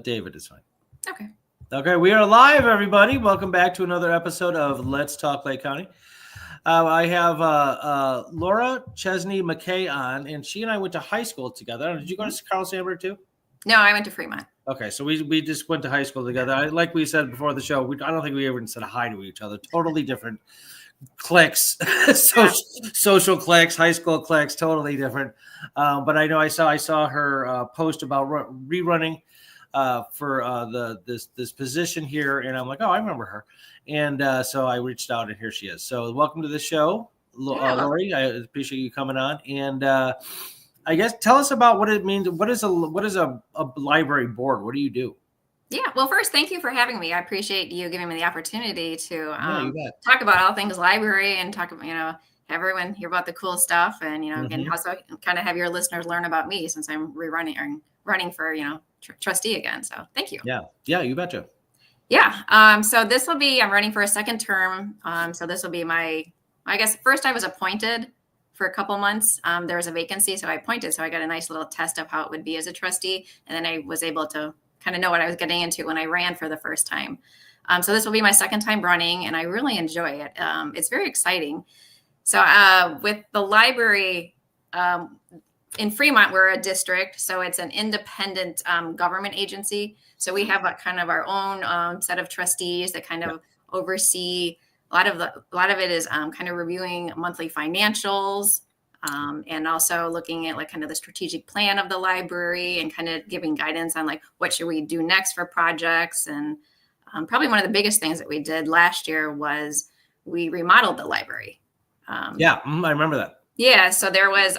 David is fine. Okay. Okay, we are live, everybody. Welcome back to another episode of Let's Talk Lake County. I have Laura Chesney MacKay on, and she and I went to high school together. Did you go to Carl Sandburg too? No, I went to Fremont. Okay, so we just went to high school together. Like we said before the show, I don't think we ever said hi to each other. Totally different cliques, social cliques, high school cliques, totally different. But I know I saw her post about rerunning for this position here, and I'm like, oh, I remember her, and so I reached out, and here she is. So welcome to the show, Lori. I appreciate you coming on, and I guess tell us about what it means. What is a library board? What do you do? Yeah, well, first, thank you for having me. I appreciate you giving me the opportunity to talk about all things library and talk about, have everyone hear about the cool stuff, and and also kind of have your listeners learn about me, since I'm running for trustee again. So thank you. Yeah, you betcha. Yeah. So I'm running for a second term. So this will be I guess first I was appointed for a couple months. There was a vacancy, so I appointed. So I got a nice little test of how it would be as a trustee, and then I was able to kind of know what I was getting into when I ran for the first time. So this will be my second time running, and I really enjoy it. It's very exciting. So with the library in Fremont, we're a district, so it's an independent government agency. So we have kind of our own set of trustees that kind of oversee a lot of it is kind of reviewing monthly financials, and also looking at like kind of the strategic plan of the library, and kind of giving guidance on like what should we do next for projects. And probably one of the biggest things that we did last year was we remodeled the library. I remember that. Yeah, so there was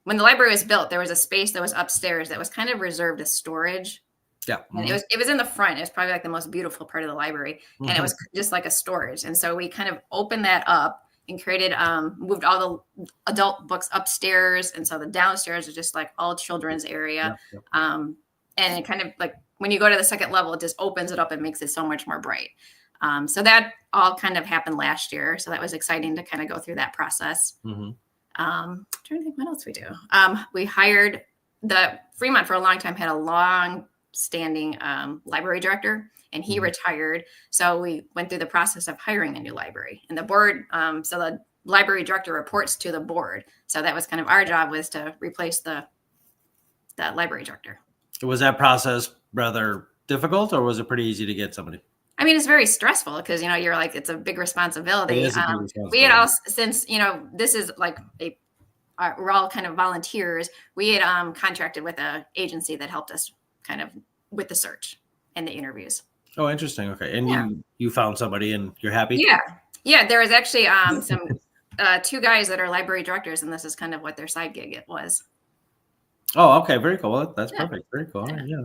when the library was built, there was a space that was upstairs that was kind of reserved as storage. Yeah. And it was in the front. It was probably like the most beautiful part of the library. And it was just like a storage. And so we kind of opened that up and created, moved all the adult books upstairs. And so the downstairs is just like all children's area. And it kind of like when you go to the second level, it just opens it up and makes it so much more bright. So that all kind of happened last year. So that was exciting to kind of go through that process. I'm trying to think what else we do. We hired the Fremont for a long time, had a long standing library director, and he retired. So we went through the process of hiring a new library, and the board. So the library director reports to the board. So that was kind of our job, was to replace the library director. Was that process rather difficult, or was it pretty eady to get somebody? I mean, it's very stressful because, you're like, it's a big responsibility. It is a big responsibility. We had all, since, this is like we're all kind of volunteers. We had contracted with an agency that helped us kind of with the search and the interviews. Oh, interesting. Okay. And you found somebody and you're happy? Yeah. There was actually some two guys that are library directors, and this is kind of what their side gig it was. Oh, okay. Very cool. That's perfect. Very cool. Yeah.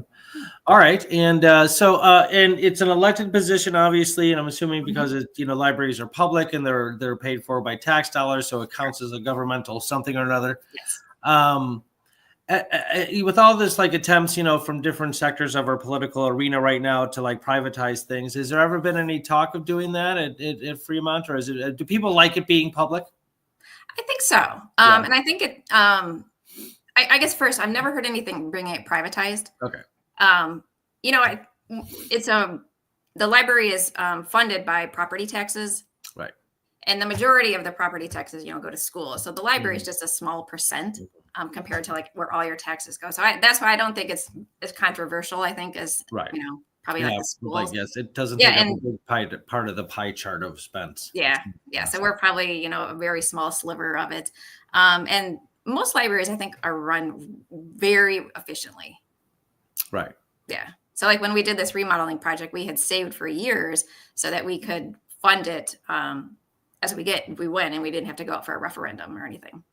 All right. And and it's an elected position, obviously, and I'm assuming because libraries are public and they're paid for by tax dollars, so it counts as a governmental something or another. Yes. With all this like attempts, from different sectors of our political arena right now to like privatize things, has there ever been any talk of doing that at Fremont, or do people like it being public? I think so. And I think it. I guess first, I've never heard anything bringing it privatized. Okay. The library is funded by property taxes. Right. And the majority of the property taxes, go to school. So the library is just a small percent compared to like where all your taxes go. So that's why I don't think it's as controversial, I think, as, probably like the schools. Yes, it doesn't take up a big part of the pie chart of spends. Yeah. So we're probably, a very small sliver of it. And most libraries, I think, are run very efficiently. Right. Yeah. So like when we did this remodeling project, we had saved for years so that we could fund it as we went, and we didn't have to go out for a referendum or anything.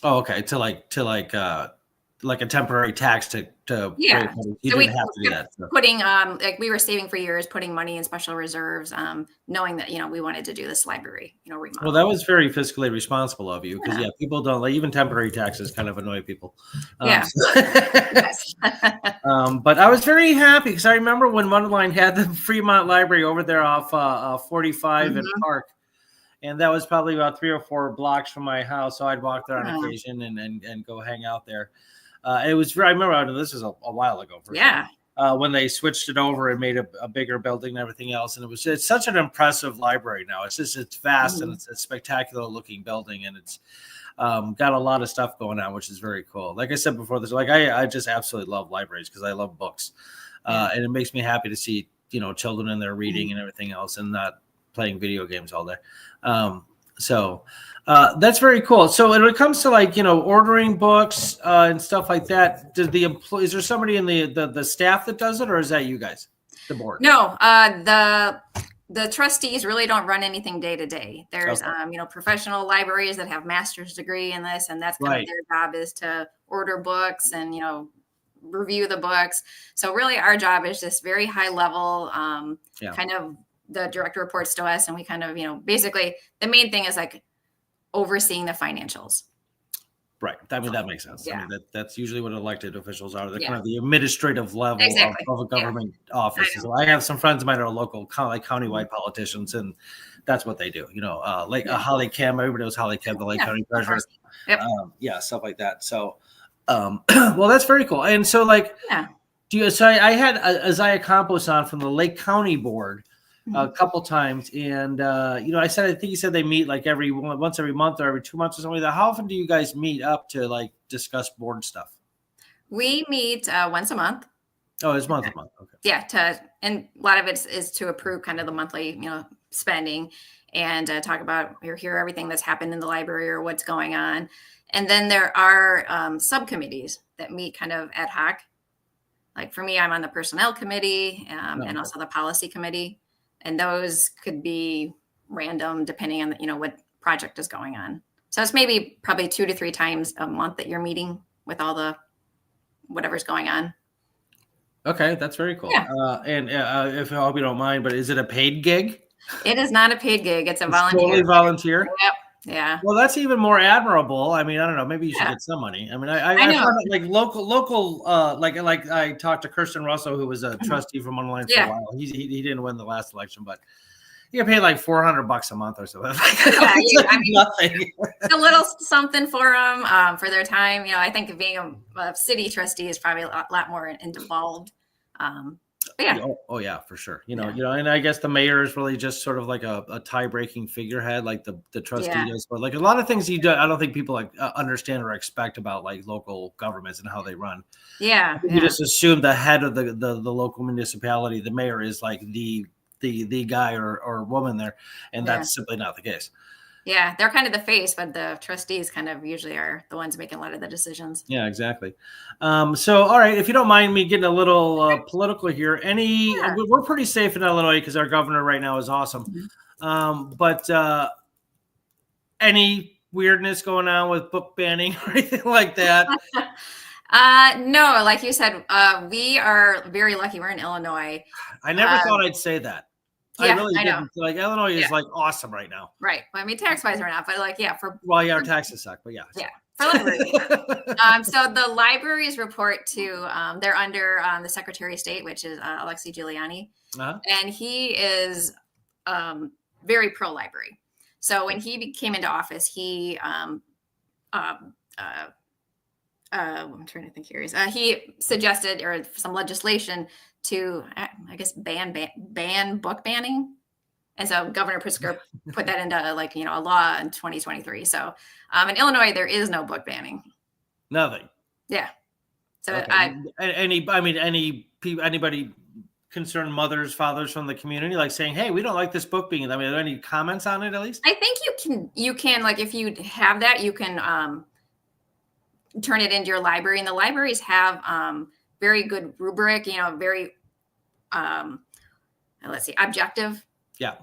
Oh, okay. To like a temporary tax to yeah. You so didn't have to do that. So. Putting like we were saving for years, putting money in special reserves, knowing that we wanted to do this library, remodel. Well, that was very fiscally responsible of you, because people don't like, even temporary taxes kind of annoy people. Yes. But I was very happy because I remember when Mundelein had the Fremont Library over there off 45 and Park. And that was probably about 3 or 4 blocks from my house. So I'd walk there on occasion and go hang out there. It was, I remember this was a while ago. Yeah. when they switched it over and made a bigger building and everything else. And it's such an impressive library now. It's vast and it's a spectacular looking building, and it's got a lot of stuff going on, which is very cool. Like I said before, I just absolutely love libraries because I love books, and it makes me happy to see children in there reading and everything else, and not playing video games all day. So that's very cool. So when it comes to ordering books and stuff like that, is there somebody in the staff that does it, or is that you guys, the board? No, the trustees really don't run anything day to day. There's professional libraries that have master's degree in this, and that's kind of their job, is to order books and review the books. So really our job is just very high level, kind of the director reports to us, and we kind of, basically the main thing is like overseeing the financials. Right. I mean, that makes sense. Yeah. I mean, that's usually what elected officials are. They're kind of the administrative level of a government office. So I have some friends of mine who are local, kind of like countywide politicians, and that's what they do. Holly Kim, everybody knows Holly Kim, the Lake County treasurer. Yep. Stuff like that. So, well, that's very cool. And so I had Isaiah Campos on from the Lake County board a couple times, and I think he said they meet like once every month or every 2 months or something like that. How often do you guys meet up to discuss board stuff? We meet once a month. Oh, it's month a month. Okay. Yeah, and a lot of it is to approve kind of the monthly spending, and talk about or hear everything that's happened in the library or what's going on. And then there are subcommittees that meet kind of ad hoc. Like for me, I'm on the personnel committee and also the policy committee. And those could be random depending on what project is going on. So it's probably 2 to 3 times a month that you're meeting with all the whatever's going on. Okay, that's very cool. Yeah. And if I hope you don't mind, but is it a paid gig? It is not a paid gig. It's a volunteer. Totally volunteer. Yep. Yeah. Well, that's even more admirable. I mean, I don't know. Maybe you should get some money. I mean, I found it, like local. Like I talked to Kirsten Russell, who was a trustee from Underline for a while. He didn't win the last election, but he got paid like $400 a month or something. Nothing. It's a little something for them for their time. I think being a city trustee is probably a lot more involved. Yeah. Oh yeah, for sure. And I guess the mayor is really just sort of like a tie-breaking figurehead, like the trustee does. But like a lot of things he does, I don't think people understand or expect about like local governments and how they run. Yeah. You just assume the head of the local municipality, the mayor, is like the guy or woman there, and that's simply not the case. Yeah, they're kind of the face, but the trustees kind of usually are the ones making a lot of the decisions. Yeah, exactly. So, all right, if you don't mind me getting a little political here, we're pretty safe in Illinois because our governor right now is awesome. But any weirdness going on with book banning or anything like that? No, like you said, we are very lucky. We're in Illinois. I never thought I'd say that. Yeah, I really didn't. know. Like Illinois is like awesome right now. Right. Well, I mean, tax-wise or not, but our taxes suck, but yeah. Yeah. For libraries. So the libraries report to, they're under the Secretary of State, which is Alexi Giuliani. And he is very pro-library. So when he came into office, he, I'm trying to think here. He suggested some legislation to, I guess, ban book banning. And so Governor Pritzker put that into a law in 2023. So in Illinois, there is no book banning. Nothing. Yeah. So okay. Anybody concerned mothers, fathers from the community, like saying, hey, we don't like this book being, are there any comments on it at least? I think you can like, if you have that, you can turn it into your library, and the libraries have very good rubric, very objective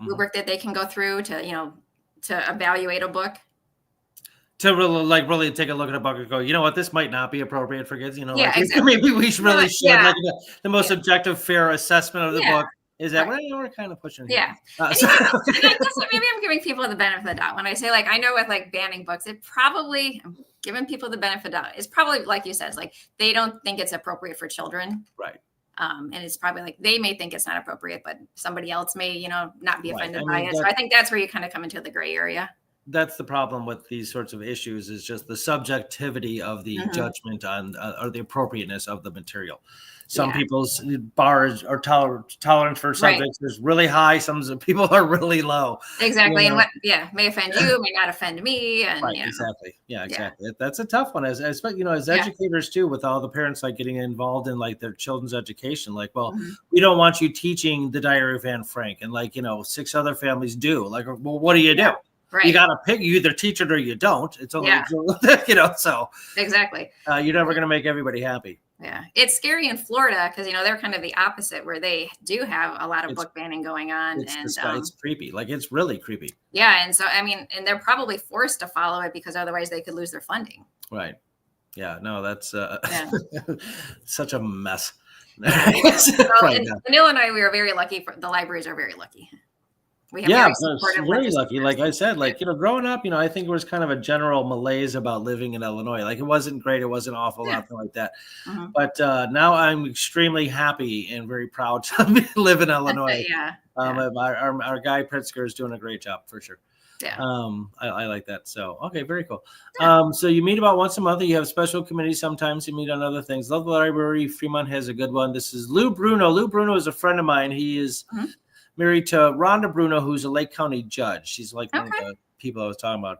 rubric that they can go through to evaluate a book. To really take a look at a book and go, you know what, this might not be appropriate for kids. Exactly. Maybe we should the most objective, fair assessment of the book is that we're kind of pushing. Yeah. I guess maybe I'm giving people the benefit of the doubt when I say I know with banning books, I'm giving people the benefit of the doubt. It's probably like you said, it's they don't think it's appropriate for children. Right. And it's probably they may think it's not appropriate, but somebody else may, not be offended by it. So I think that's where you kind of come into the gray area. that's the problem with these sorts of issues, is just the subjectivity of the judgment on or the appropriateness of the material. Some people's bars or tolerance for subjects is really high. Some people are really low. Exactly. And what, may offend you, may not offend me. And exactly. Yeah, exactly. That's a tough one as educators too, with all the parents like getting involved in like their children's education. Like, well, we don't want you teaching the Diary of Anne Frank, and like, 6 other families do. Like, well, what do you do? Right. You got to pick. You either teach it or you don't. It's only, so exactly. You're never going to make everybody happy. Yeah. It's scary in Florida because, they're kind of the opposite, where they do have a lot of book banning going on. It's creepy. Like, it's really creepy. Yeah. And so, and they're probably forced to follow it because otherwise they could lose their funding. Right. Yeah. No, that's such a mess. In Illinois, we are very lucky. The libraries are very lucky. We have very lucky. Like I said, growing up, I think there was kind of a general malaise about living in Illinois. Like, it wasn't great. It wasn't awful, nothing like that. But now I'm extremely happy and very proud to live in Illinois. Our guy Pritzker is doing a great job for sure. Yeah. I like that. So, okay, very cool. So you meet about once a month. You have special committees. Sometimes you meet on other things. Love the Library. Fremont has a good one. This is Lou Bruno. Lou Bruno is a friend of mine. He is married to Rhonda Bruno, who's a Lake County judge. She's like one of the people I was talking about.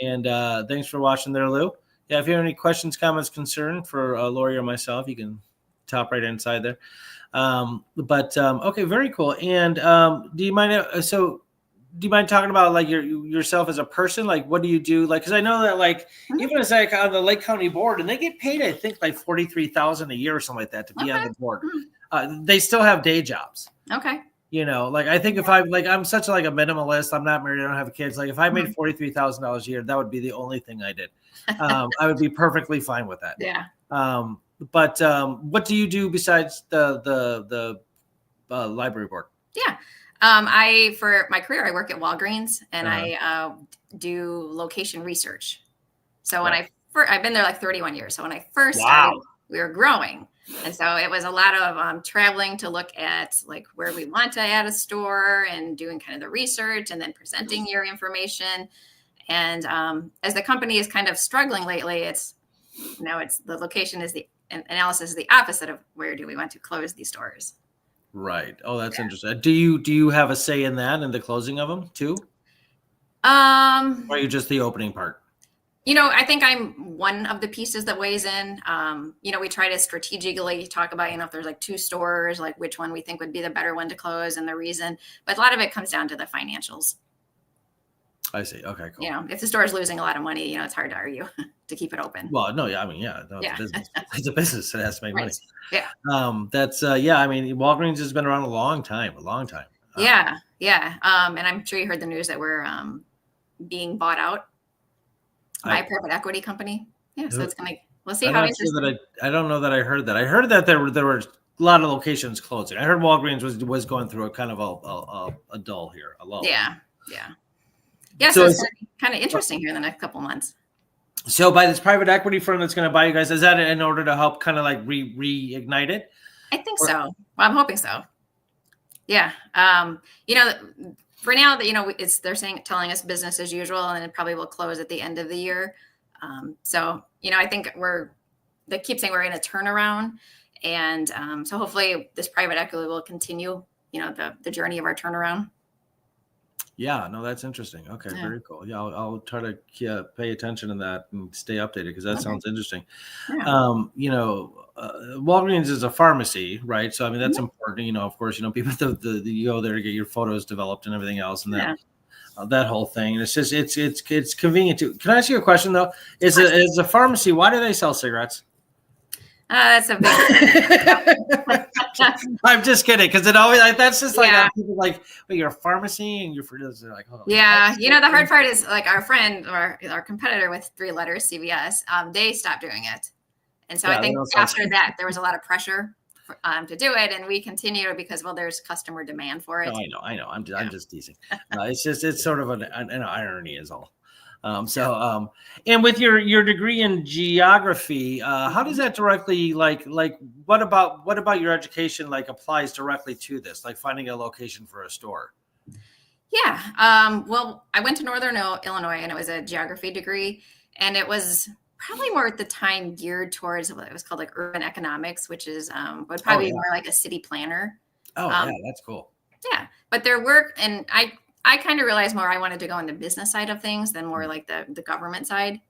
And thanks for watching there, Lou. Yeah, if you have any questions, comments, concern for Lori or myself, you can top right inside there. Okay, very cool. And do you mind? Do you mind talking about like yourself as a person? Like, what do you do? Like, because I know that like even as like on the Lake County board, and they get paid, I think like $43,000 a year or something like that to be on the board. They still have day jobs. Okay. Like I think if I'm such like a minimalist, I'm not married, I don't have kids. Like if I made $43,000 a year, that would be the only thing I did. I would be perfectly fine with that. Yeah. But what do you do besides the library board? Yeah. For my career, I work at Walgreens and I do location research. So when I've been there like 31 years. So when I first started, we were growing. And so it was a lot of traveling to look at like where we want to add a store and doing kind of the research and then presenting your information. And as the company is kind of struggling lately, it's the location is the analysis is the opposite of where do we want to close these stores. Right. Oh, that's interesting. Do you have a say in that and the closing of them too? Or are you just the opening part? I think I'm one of the pieces that weighs in. We try to strategically talk about, if there's like 2 stores, like which one we think would be the better one to close and the reason. But a lot of it comes down to the financials. I see. Okay, cool. If the store is losing a lot of money, it's hard to argue to keep it open. Well, no, yeah, I mean, it's a business. It's a business. It has to make money. Yeah. That's I mean, Walgreens has been around a long time. Yeah. And I'm sure you heard the news that we're being bought out by a private equity company. Yeah. So it's we'll see how interesting. I don't know that I heard that. I heard that there were a lot of locations closing. I heard Walgreens was going through a kind of a dull here, a lull. Yeah. Yeah, so it's kind of interesting here in the next couple months. So by this private equity firm that's going to buy you guys, is that in order to help kind of like reignite it? I think so. Well, I'm hoping so. Yeah. For now, they're telling us business as usual, and it probably will close at the end of the year. I think they keep saying we're in a turnaround, and so hopefully this private equity will continue, the journey of our turnaround. Yeah, no, that's interesting. Okay, very cool. Yeah, I'll try to pay attention to that and stay updated because that sounds interesting. Yeah. Walgreens is a pharmacy, right? So I mean that's important. Of course, people you go there to get your photos developed and everything else, and that whole thing. And it's just it's convenient too. Can I ask you a question though? Is a pharmacy? Why do they sell cigarettes? That's a big. I'm just kidding, because it always that's just like people like, well, you're a pharmacy and you're for this. They're like, oh, yeah, the hard part is like our friend or our competitor with 3 letters, CVS. They stopped doing it, and so I think after that there was a lot of pressure to do it, and we continue because there's customer demand for it. Oh, I know. I'm just teasing. It's sort of an irony is all. And with your degree in geography, how does that directly what about your education applies directly to this, like finding a location for a store? Yeah. Well, I went to Northern Illinois, and it was a geography degree, and it was probably more at the time geared towards what it was called like urban economics, which is would Oh probably be yeah. more like a city planner. Oh yeah, Um, that's cool. yeah, but their work, and I kind of realized more I wanted to go on the business side of things than more like the government side.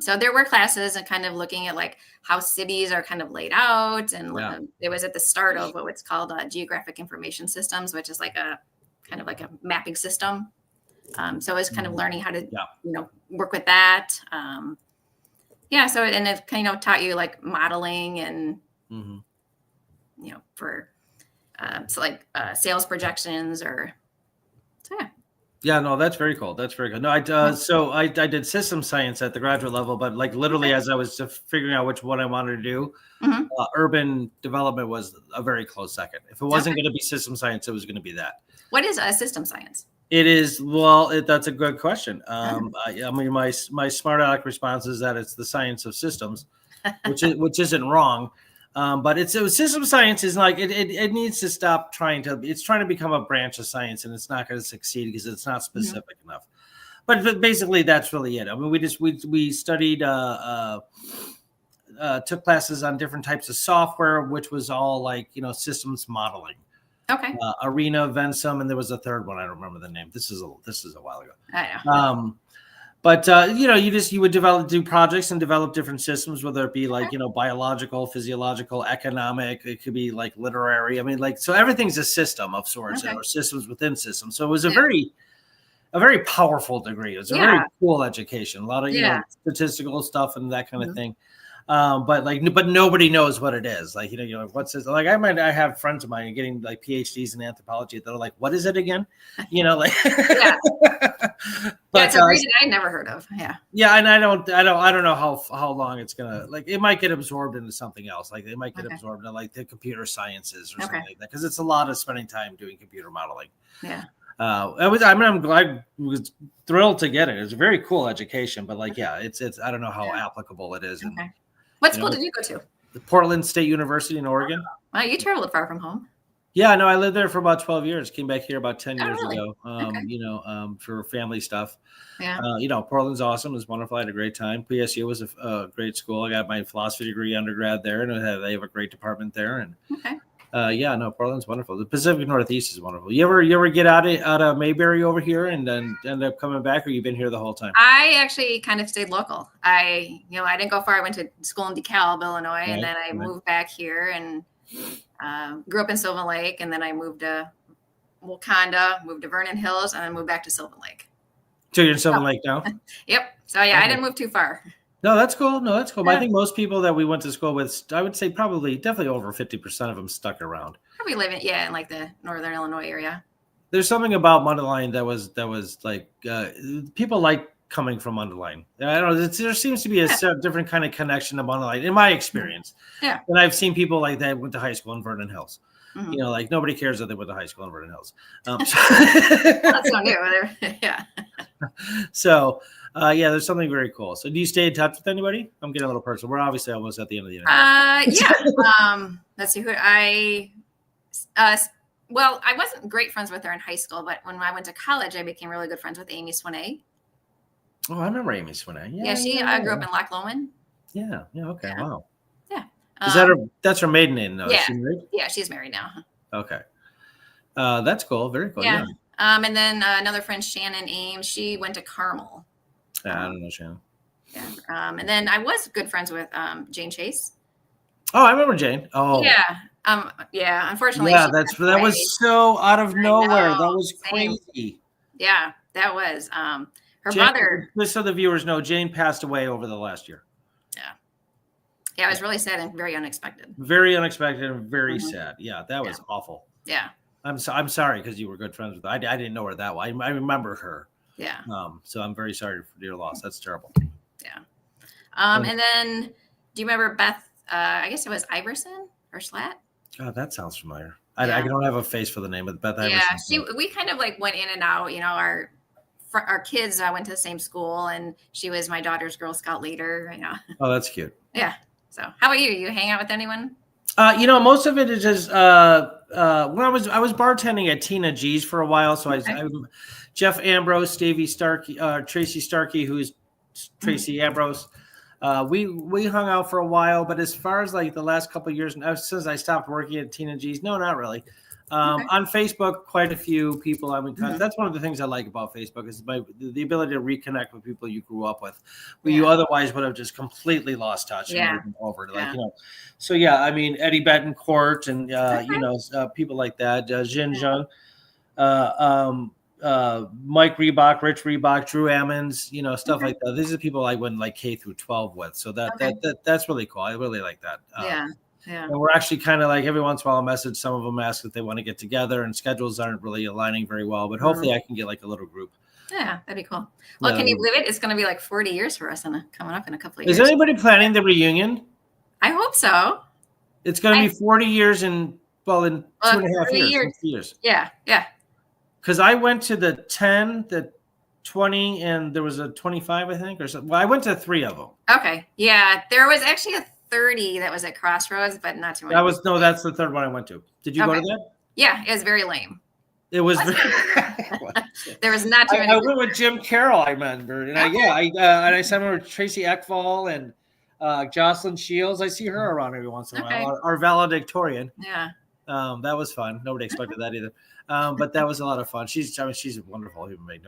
So there were classes and kind of looking at like how cities are kind of laid out, and Yeah. it was at the start of what's called geographic information systems, which is like a kind of like a mapping system. So I was kind of learning how to, Yeah. work with that. Yeah. So, and it kind of taught you like modeling and, Hmm. for, so like sales projections so yeah. Yeah, no, that's very cool. That's very good. No, so I did system science at the graduate level, but like literally Okay. as I was figuring out which one I wanted to do, Hmm. urban development was a very close second. If it wasn't Okay. going to be system science, it was going to be that. What is system science? It is that's a good question. I mean, my smart aleck response is that it's the science of systems, which isn't wrong. But system science is like it needs to stop it's trying to become a branch of science, and it's not going to succeed because it's not Mhm. specific enough. But basically that's really it. I mean, we studied took classes on different types of software, which was all like systems modeling. Okay. Arena, Vensum, and there was a third one. I don't remember the name. This is a while ago. I know. But you would do projects and develop different systems, whether it be like biological, physiological, economic. It could be like literary. I mean, like so everything's a system of sorts, Okay. or systems within systems. So it was Yeah. a very powerful degree. It was a very Yeah. cool education. A lot of Yeah. statistical stuff and that kind of Mhm. thing. But nobody knows what it is. Like what's this? Like I have friends of mine getting like PhDs in anthropology that are like, what is it again? Like Yeah. Yeah. but It's a region I never heard of. Yeah. yeah, and I don't know how long it's gonna like. It might get absorbed into something else. Like they might get Okay. absorbed into like the computer sciences or Okay. something like that because it's a lot of spending time doing computer modeling. Yeah. I'm glad, was thrilled to get it. It's a very cool education, but like, yeah, it's I don't know how Yeah. applicable it is. And Okay. What school did you go to? the Portland State University in Oregon. Wow, you traveled far from home. Yeah, no, I lived there for about 12 years. Came back here about 10 Oh, years really? ago. Okay. For family stuff. Yeah. Portland's awesome. It was wonderful. I had a great time. PSU was a great school. I got my philosophy degree undergrad there, and they have a great department there. And Okay. Portland's wonderful. The Pacific Northeast is wonderful. You ever get out of Mayberry over here and then end up coming back, or you've been here the whole time? I actually kind of stayed local. I didn't go far. I went to school in DeKalb, Illinois, and then I moved back here and grew up in Sylvan Lake, and then I moved to Wakanda, moved to Vernon Hills, and then moved back to Sylvan Lake. So you're in Sylvan Lake now? Yep. So yeah, I didn't move too far. No, that's cool. No, that's cool. Yeah. I think most people that we went to school with, I would say definitely over 50% of them stuck around. Probably live in like the Northern Illinois area. There's something about Mundelein that was like people like coming from Mundelein. I don't know. There seems to be a different kind of connection to Mundelein in my experience. Yeah. And I've seen people like that went to high school in Vernon Hills. Mm-hmm. Like nobody cares that they went to high school in Vernon Hills. That's so new. Yeah. So, there's something very cool. So, do you stay in touch with anybody? I'm getting a little personal. We're obviously almost at the end of the interview. Yeah. Let's see who well, I wasn't great friends with her in high school, but when I went to college, I became really good friends with Amy Swinney. Oh, I remember Amy Swinney. Yeah, she grew up in Loch Lomond. Yeah. Okay. Yeah. Wow. Yeah. Is that that's her maiden name though? Yeah. Is she married? Yeah, she's married now. Okay. That's cool. Very cool. Yeah. And then another friend, Shannon Ames, she went to Carmel. I don't know Shannon. Yeah. And then I was good friends with Jane Chase. Oh, I remember Jane. Oh. Yeah. Yeah. Unfortunately. Yeah, that was so out of nowhere. That was crazy. Yeah, that was. Her Jane, brother. Just so the viewers know, Jane passed away over the last year. Yeah, it was really sad and very unexpected. Very unexpected and very sad. Yeah, that was awful. Yeah. I'm sorry because you were good friends with her. I didn't know her that well. I remember her. Yeah. So I'm very sorry for your loss. That's terrible. Yeah. And then do you remember Beth? I guess it was Iverson or Schlatt. Oh, that sounds familiar. I don't have a face for the name of Beth Iverson. Yeah, we kind of like went in and out. Our kids went to the same school, and she was my daughter's Girl Scout leader. Oh, that's cute. Yeah. So, how about you? You hang out with anyone? Most of it is just when I was bartending at Tina G's for a while. So I Jeff Ambrose, Stevie Starkey, Tracy Starkey, who's Tracy Ambrose. We hung out for a while, but as far as like the last couple of years, since I stopped working at Tina G's, no, not really. On Facebook, quite a few people. I mean, that's one of the things I like about Facebook is the ability to reconnect with people you grew up with, who you otherwise would have just completely lost touch and moved over. Like so yeah. I mean, Eddie Betancourt and people like that, Jin Jun, Mike Reebok, Rich Reebok, Drew Ammons, stuff like that. These are people I went like K through 12 with. So that's really cool. I really like that. Yeah. And we're actually kind of like every once in a while, I'll message some of them, ask if they want to get together, and schedules aren't really aligning very well. But hopefully, I can get like a little group. Yeah, that'd be cool. Well, can you believe it? It's going to be like 40 years for us coming up in a couple of years. Is anybody planning the reunion? I hope so. It's going to be 40 years in 2.5 years. Yeah. Because I went to the 10, the 20, and there was a 25, I think, or something. Well, I went to 3 of them. Okay. Yeah, there was actually a 30 that was at Crossroads, but not too many. That's the third one I went to. Did you go to that? Yeah, it was very lame. It was. There was not too many. I went with Jim Carroll, I remember, and I sat with Tracy Ekval and Jocelyn Shields. I see her around every once in a while. Our valedictorian. Yeah. That was fun. Nobody expected that either. But that was a lot of fun. She's a wonderful human being.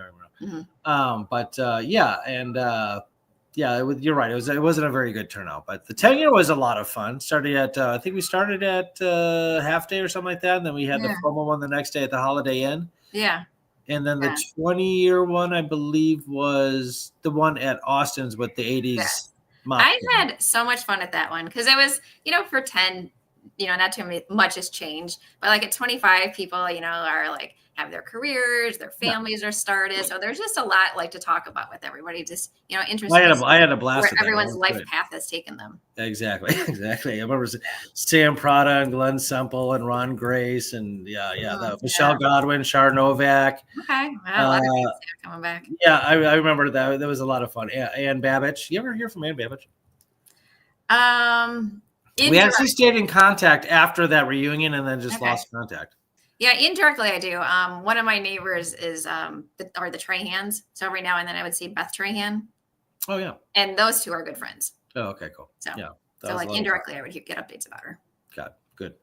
You're right. It wasn't a very good turnout, but the 10-year was a lot of fun. Started at I think we started at half day or something like that, and then we had the formal one the next day at the Holiday Inn. Yeah. And then the 20-year one, I believe, was the one at Austin's with the 80s. Yes. I had so much fun at that one because it was, for 10. Not too much has changed, but like at 25 people, are like have their careers, their families are started. So there's just a lot like to talk about with everybody. Just, interesting. I had a blast. Where everyone's life path has taken them. Exactly. I remember Sam Prada and Glenn Semple and Ron Grace and Michelle Godwin, Shar Novak. Okay. Wow, a lot of people coming back. Yeah, I remember that. That was a lot of fun. Ann Babbage. You ever hear from Ann Babbage? We actually stayed in contact after that reunion and then just lost contact. Yeah, indirectly I do. One of my neighbors are the Trahans. So every now and then I would see Beth Trahan. Oh, yeah. And those two are good friends. Oh, okay, cool. So, like indirectly I would get updates about her. Got it. Good.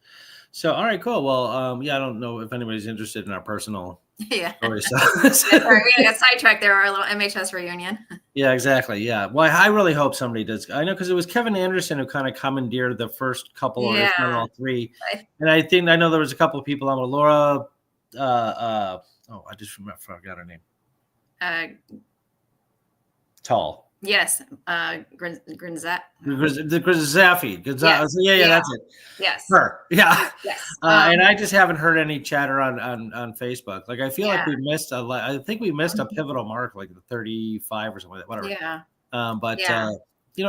So, all right, cool. Well, I don't know if anybody's interested in our personal stories. Sorry, we got sidetracked there, our little MHS reunion. Yeah, exactly. Yeah. Well, I really hope somebody does. I know because it was Kevin Anderson who kind of commandeered the first couple, or if not all 3. And I know there was a couple of people on with Laura. I just forgot her name. Tall. Yes, Grinzat. The Grinzaffi. Yeah, that's it. Yes. Her. Yeah. Yes. And I just haven't heard any chatter on Facebook. Like I feel like we missed I think we missed a pivotal mark, like the 35 or something like that. Whatever. Yeah.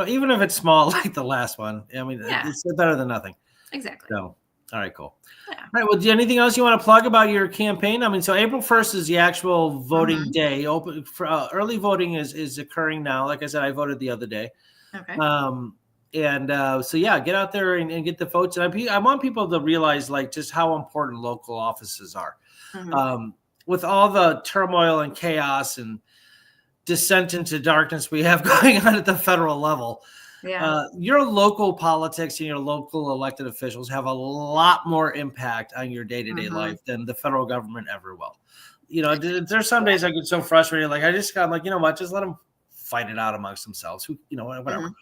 Even if it's small, like the last one, I mean, it's better than nothing. Exactly. So, all right, cool. Yeah. All right. Well, anything else you want to plug about your campaign? I mean, so April 1st is the actual voting day. Open for early voting is occurring now. Like I said, I voted the other day. Okay. Get out there and get the votes. And I want people to realize like just how important local offices are. With all the turmoil and chaos and descent into darkness we have going on at the federal level. Yeah. Your local politics and your local elected officials have a lot more impact on your day-to-day life than the federal government ever will. There's some days I get so frustrated. Like I'm like, you know what? Just let them fight it out amongst themselves. Whatever.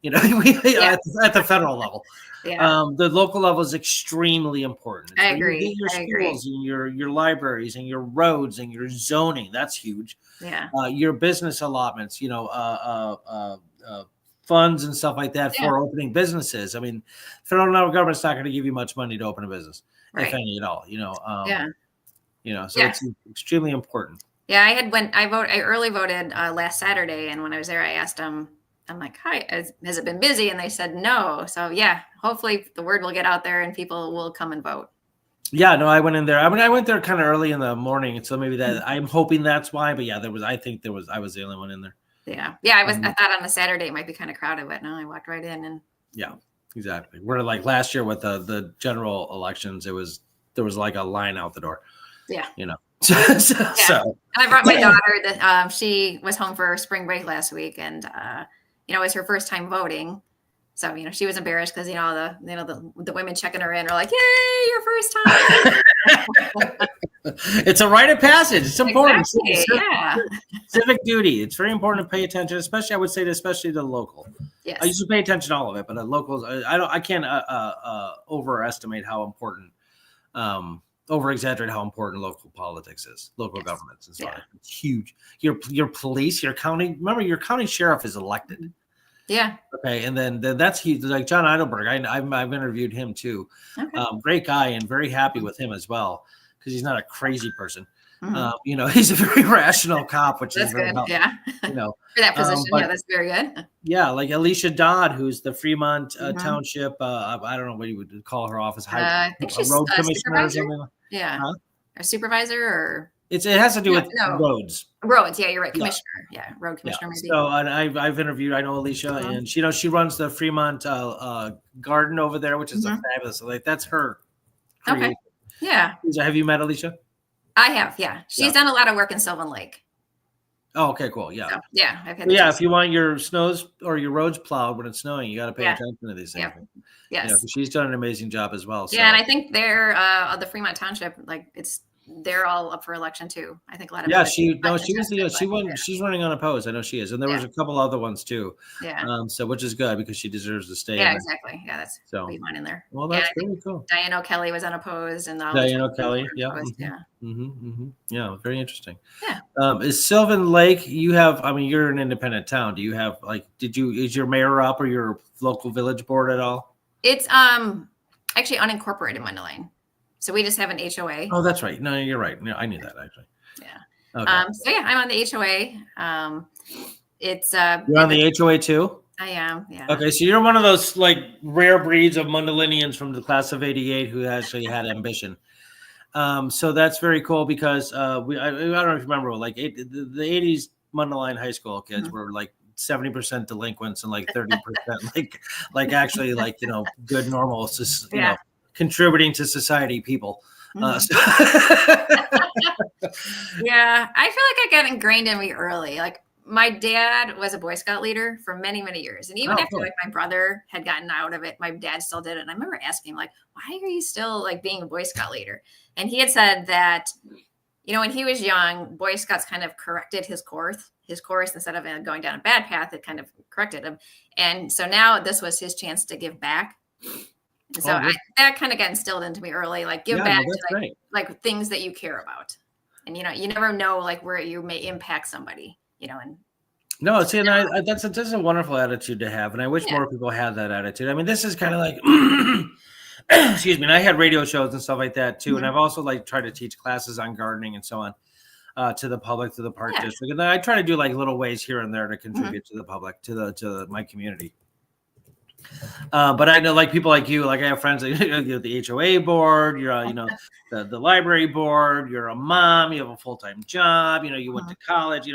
At the federal level. Yeah. The local level is extremely important. I agree. Your schools and your libraries and your roads and your zoning. That's huge. Yeah. Your business allotments. Funds and stuff like that for opening businesses. I mean, federal government's not going to give you much money to open a business, if any at all. So it's extremely important. Yeah, I early voted last Saturday, and when I was there, I asked them. I'm like, "Hi, has it been busy?" And they said no. So hopefully the word will get out there and people will come and vote. Yeah, no, I went in there. I mean, I went there kind of early in the morning, so maybe I'm hoping that's why. But I was the only one in there. Yeah. I thought on the Saturday it might be kind of crowded, but no, I walked right in and Exactly. We're like last year with the general elections, there was like a line out the door. Yeah. So, Yeah. And I brought my daughter that she was home for spring break last week, and it was her first time voting. So she was embarrassed because the women checking her in are like, "Yay, your first time!" It's a rite of passage. It's important. Exactly. Yeah. Civic duty. It's very important to pay attention, especially I would say, especially to the local. Yes. I used to pay attention to all of it, but the locals, I can't overestimate how important, over exaggerate how important local politics is, local governments and stuff. Yeah. It's huge. Your police, your county. Remember, your county sheriff is elected. Yeah. Okay, and then that's huge. Like John Eidelberg, I've interviewed him too. Okay. Great guy, and very happy with him as well because he's not a crazy person. Mm-hmm. He's a very rational cop, which that's is very good. helpful, yeah. For that position, that's very good. Yeah, like Alicia Dodd, who's the Fremont Township. I don't know what you would call her office. I think she's road commissioner or something. Yeah, a supervisor or. It has to do with roads. Roads, yeah, you're right. Commissioner, yeah, road commissioner. Yeah. Maybe. So I've interviewed. I know Alicia, and she runs the Fremont garden over there, which is a fabulous. Like that's her. Okay. Yeah. Have you met Alicia? I have. Yeah, she's done a lot of work in Sylvan Lake. Oh, okay, cool. Yeah. So, yeah. I've had if you want your snows or your roads plowed when it's snowing, you got to pay attention to these things. Yeah. Yes. She's done an amazing job as well. So. Yeah, and I think they're the Fremont Township, they're all up for election too. I think a lot of she's running unopposed. I know she is, and there was a couple other ones too. Yeah. So which is good because she deserves to stay. Yeah, exactly. Yeah, that's what you want in there. Well, that's really cool. Diane O'Kelly was unopposed, and Diane O'Kelly. Yeah. Yeah. Yeah. Very interesting. Yeah. Is Sylvan Lake? You're an independent town. Do you have is your mayor up or your local village board at all? It's actually unincorporated Mundelein. So we just have an HOA. Oh, that's right. No, you're right. No, I knew that actually. Yeah. Okay. I'm on the HOA. It's you're on the HOA too? I am. Yeah. Okay, so you're one of those like rare breeds of Mundeleinians from the class of '88 who actually had ambition. So that's very cool because I don't know if you remember, like the '80s Mundelein high school kids were like 70% delinquents and like 30% like actually good normal contributing to society people. Yeah, I feel like I got ingrained in me early. Like my dad was a Boy Scout leader for many, many years. And even after like my brother had gotten out of it, my dad still did it. And I remember asking him like, why are you still like being a Boy Scout leader? And he had said that, when he was young, Boy Scouts kind of corrected his course instead of going down a bad path, it kind of corrected him. And so now this was his chance to give back. So that kind of got instilled into me early, like give back to like things that you care about. And, you never know like where you may impact somebody, and. No, see, and that's a wonderful attitude to have. And I wish more people had that attitude. I mean, this is kind of like, excuse me. And I had radio shows and stuff like that too. And I've also tried to teach classes on gardening and so on to the public, to the park district. And I try to do like little ways here and there to contribute to the public, to my community. But I know like people like you, like I have friends like you're the HOA board, you're the library board, you're a mom, you have a full-time job, you went to college,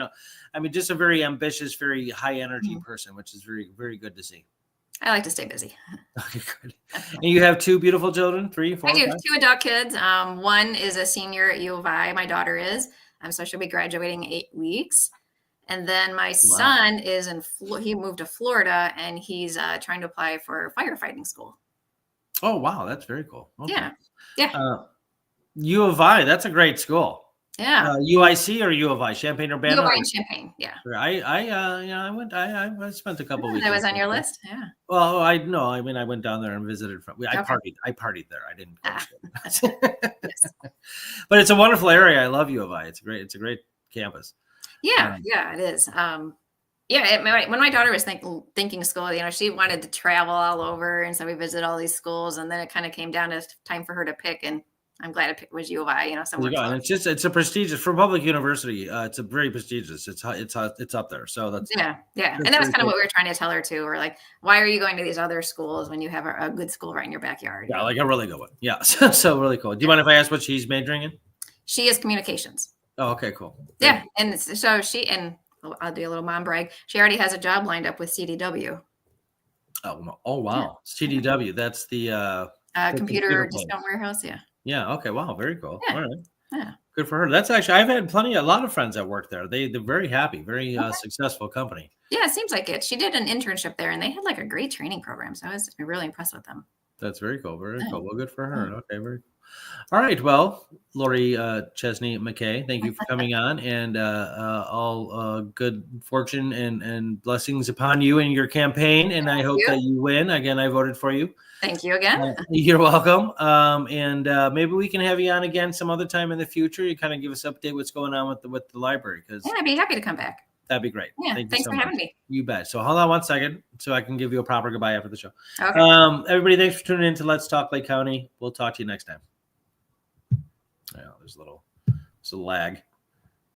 just a very ambitious, very high energy person, which is very, very good to see. I like to stay busy. Okay, good. And you have two beautiful children, 3, 4, I do, 5? 2 adult kids. One is a senior at U of I, my daughter is, so she'll be graduating in 8 weeks. And then my son is he moved to Florida and he's trying to apply for firefighting school. Oh, wow. That's very cool. Okay. Yeah. U of I, that's a great school. Yeah. UIC or U of I, Champaign-Urbana? U of I in Champaign. Yeah. I spent a couple weeks. That was on your list. Yeah. Well, I went down there and visited. I partied there. I didn't go to school. But it's a wonderful area. I love U of I. It's a great campus. Yeah, it is. When my daughter was thinking school, she wanted to travel all over, and so we visited all these schools, and then it kind of came down to time for her to pick, and I'm glad it was U of I. Somewhere. It's a prestigious for public university. It's a very prestigious. It's up there. So that's yeah. And that was kind of what we were trying to tell her too. We're like, why are you going to these other schools when you have a good school right in your backyard? Yeah, like a really good one. Yeah, so really cool. Do you mind if I ask what she's majoring in? She is communications. Oh, okay, cool. Yeah, and so I'll do a little mom brag. She already has a job lined up with CDW. Oh wow. CDW. That's the Computer place. discount warehouse. Yeah. Yeah. Okay. Wow. Very cool. Yeah. All right. Yeah. Good for her. That's actually I've had a lot of friends that work there. They're very happy, very Okay. successful company. Yeah, it seems like it. She did an internship there, and they had like a great training program. So I was really impressed with them. That's very cool. Very Yeah. cool. Well, good for Yeah. her. Okay. Very. All right. Well, Lori Chesney MacKay, thank you for coming on, and all good fortune and blessings upon you and your campaign. And I hope you. that you win. Again, I voted for you. Thank you again. You're welcome. And maybe we can have you on again some other time in the future. You kind of give us an update what's going on with the library, because Yeah, I'd be happy to come back. that'd be great. Yeah, Thank you thanks so for much. having me. You bet. So hold on one second so I can give you a proper goodbye after the show. Okay. Everybody, thanks for tuning in to Let's Talk Lake County. We'll talk to you next time. Yeah, there's a lag.